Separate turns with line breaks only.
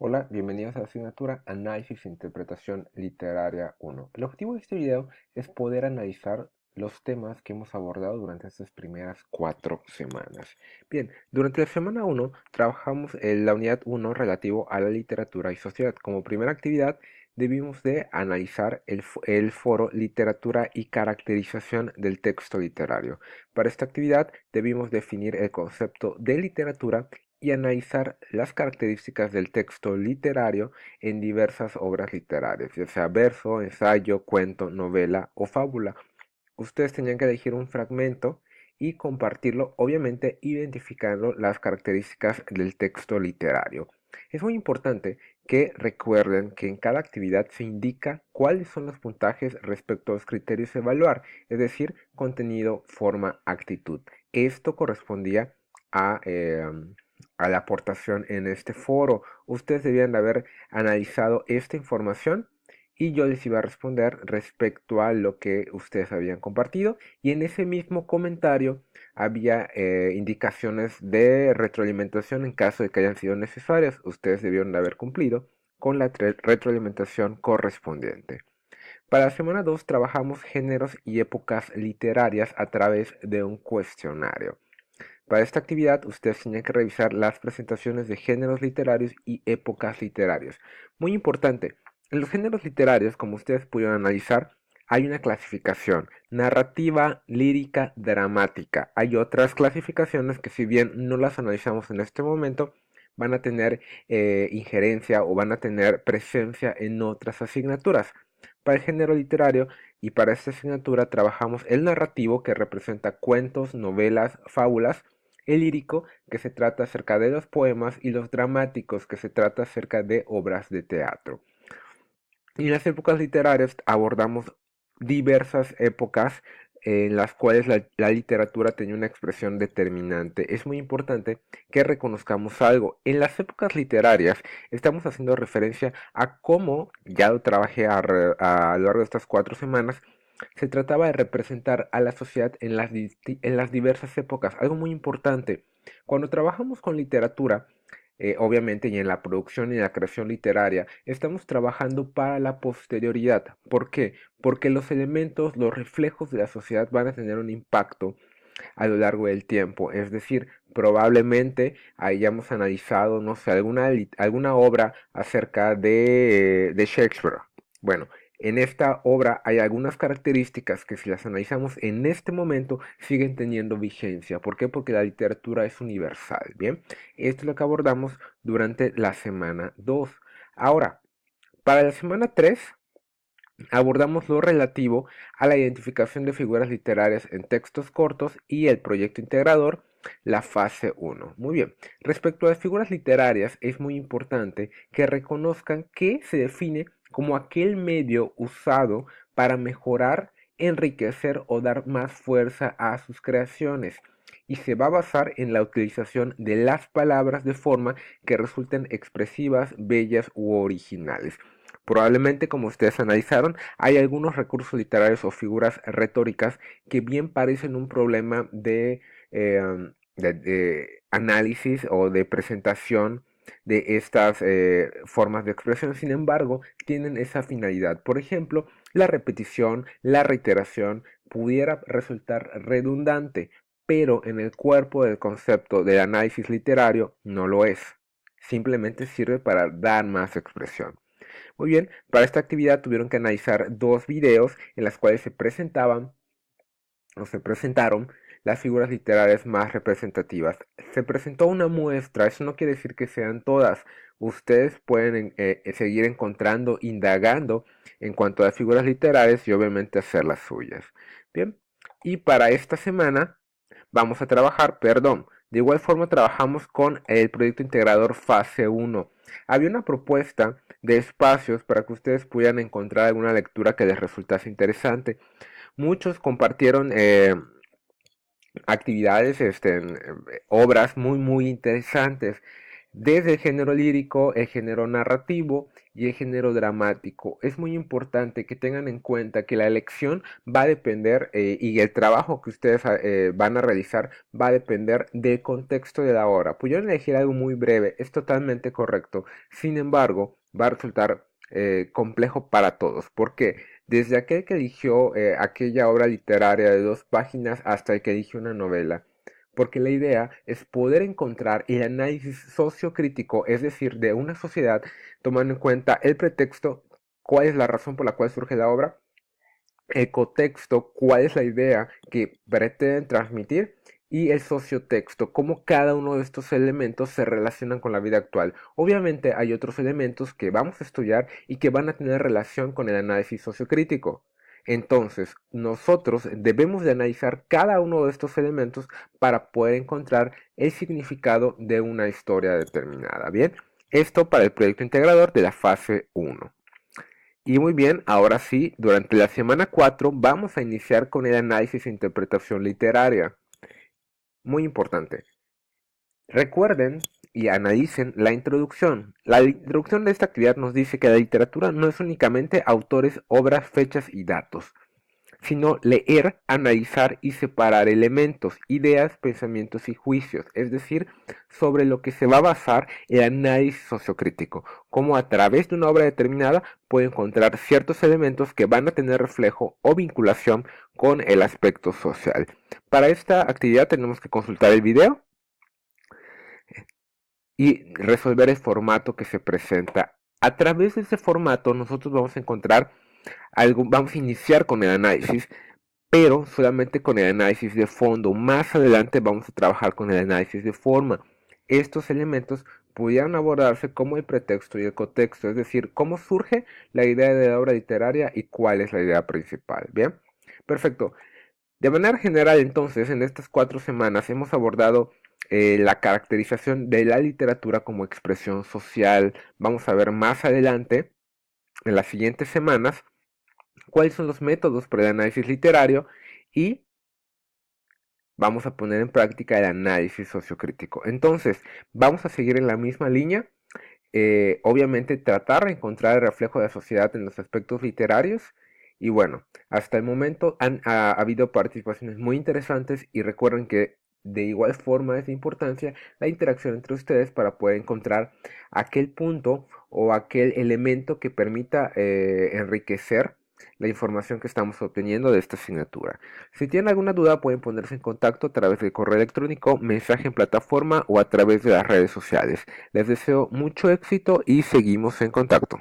Hola, bienvenidos a la asignatura Análisis e Interpretación Literaria 1. El objetivo de este video es poder analizar los temas que hemos abordado durante estas primeras 4 semanas. Bien, durante la semana 1 trabajamos en la unidad 1 relativo a la literatura y sociedad. Como primera actividad debimos de analizar el foro Literatura y Caracterización del Texto Literario. Para esta actividad debimos definir el concepto de literatura y analizar las características del texto literario en diversas obras literarias, ya sea verso, ensayo, cuento, novela o fábula. Ustedes tenían que elegir un fragmento y compartirlo, obviamente identificando las características del texto literario. Es muy importante que recuerden que en cada actividad se indica cuáles son los puntajes respecto a los criterios a evaluar, es decir, contenido, forma, actitud. Esto correspondía a, eh, a la aportación en este foro. Ustedes debían de haber analizado esta información y yo les iba a responder respecto a lo que ustedes habían compartido, y en ese mismo comentario había indicaciones de retroalimentación en caso de que hayan sido necesarias. Ustedes debieron de haber cumplido con la retroalimentación correspondiente. Para la semana 2 trabajamos géneros y épocas literarias a través de un cuestionario. Para esta actividad, ustedes tienen que revisar las presentaciones de géneros literarios y épocas literarias. Muy importante, en los géneros literarios, como ustedes pudieron analizar, hay una clasificación: narrativa, lírica, dramática. Hay otras clasificaciones que, si bien no las analizamos en este momento, van a tener injerencia o van a tener presencia en otras asignaturas. Para el género literario y para esta asignatura trabajamos el narrativo, que representa cuentos, novelas, fábulas; el lírico, que se trata acerca de los poemas; y los dramáticos, que se trata acerca de obras de teatro. Y en las épocas literarias abordamos diversas épocas en las cuales la literatura tenía una expresión determinante. Es muy importante que reconozcamos algo. En las épocas literarias estamos haciendo referencia a cómo, ya lo trabajé a lo largo de estas 4 semanas, se trataba de representar a la sociedad en las diversas épocas. Algo muy importante: cuando trabajamos con literatura, obviamente, y en la producción y la creación literaria, estamos trabajando para la posterioridad. ¿Por qué? Porque los elementos, los reflejos de la sociedad van a tener un impacto a lo largo del tiempo. Es decir, probablemente hayamos analizado, no sé, alguna obra acerca de Shakespeare. Bueno, en esta obra hay algunas características que, si las analizamos en este momento, siguen teniendo vigencia. ¿Por qué? Porque la literatura es universal. Bien, esto es lo que abordamos durante la semana 2. Ahora, para la semana 3 abordamos lo relativo a la identificación de figuras literarias en textos cortos y el proyecto integrador, la fase 1. Muy bien, respecto a las figuras literarias, es muy importante que reconozcan que se define como aquel medio usado para mejorar, enriquecer o dar más fuerza a sus creaciones, y se va a basar en la utilización de las palabras de forma que resulten expresivas, bellas u originales. Probablemente, como ustedes analizaron, hay algunos recursos literarios o figuras retóricas que bien parecen un problema de análisis o de presentación de estas formas de expresión. Sin embargo, tienen esa finalidad. Por ejemplo, la repetición, la reiteración pudiera resultar redundante, pero en el cuerpo del concepto del análisis literario no lo es. Simplemente sirve para dar más expresión. Muy bien, para esta actividad tuvieron que analizar 2 videos en las cuales se presentaban o se presentaron las figuras literarias más representativas. Se presentó una muestra, eso no quiere decir que sean todas. Ustedes pueden seguir encontrando, indagando en cuanto a las figuras literarias, y obviamente hacer las suyas. Bien, y para esta semana vamos a trabajar, perdón, de igual forma trabajamos con el proyecto integrador fase 1. Había una propuesta de espacios para que ustedes pudieran encontrar alguna lectura que les resultase interesante. Muchos compartieron actividades, obras muy interesantes. desde el género lírico, el género narrativo y el género dramático. Es muy importante que tengan en cuenta que la elección va a depender y el trabajo que ustedes van a realizar va a depender del contexto de la obra. Pudieron elegir algo muy breve, es totalmente correcto. Sin embargo, va a resultar complejo para todos. ¿Por qué? Desde aquel que eligió aquella obra literaria de 2 páginas hasta el que eligió una novela, porque la idea es poder encontrar el análisis sociocrítico, es decir, de una sociedad, tomando en cuenta el pretexto, cuál es la razón por la cual surge la obra, el contexto, cuál es la idea que pretenden transmitir, y el sociotexto, cómo cada uno de estos elementos se relacionan con la vida actual. Obviamente hay otros elementos que vamos a estudiar y que van a tener relación con el análisis sociocrítico. Entonces, nosotros debemos de analizar cada uno de estos elementos para poder encontrar el significado de una historia determinada. Bien, esto para el proyecto integrador de la fase 1. Y muy bien, ahora sí, durante la semana 4 vamos a iniciar con el análisis e interpretación literaria. Muy importante. Recuerden y analicen la introducción. La introducción de esta actividad nos dice que la literatura no es únicamente autores, obras, fechas y datos, sino leer, analizar y separar elementos, ideas, pensamientos y juicios, es decir, sobre lo que se va a basar el análisis sociocrítico, cómo a través de una obra determinada puede encontrar ciertos elementos que van a tener reflejo o vinculación con el aspecto social. Para esta actividad tenemos que consultar el video y resolver el formato que se presenta. A través de ese formato nosotros vamos a encontrar algo, vamos a iniciar con el análisis, pero solamente con el análisis de fondo. Más adelante vamos a trabajar con el análisis de forma. Estos elementos pudieran abordarse como el pretexto y el contexto, es decir, cómo surge la idea de la obra literaria y cuál es la idea principal. Bien, perfecto. De manera general, entonces, en estas 4 semanas hemos abordado la caracterización de la literatura como expresión social. Vamos a ver más adelante, en las siguientes semanas, cuáles son los métodos para el análisis literario y vamos a poner en práctica el análisis sociocrítico. Entonces, vamos a seguir en la misma línea. Obviamente, tratar de encontrar el reflejo de la sociedad en los aspectos literarios. Y bueno, hasta el momento ha habido participaciones muy interesantes y recuerden que de igual forma es de importancia la interacción entre ustedes para poder encontrar aquel punto o aquel elemento que permita enriquecer la información que estamos obteniendo de esta asignatura. Si tienen alguna duda pueden ponerse en contacto a través del correo electrónico, mensaje en plataforma o a través de las redes sociales. Les deseo mucho éxito y seguimos en contacto.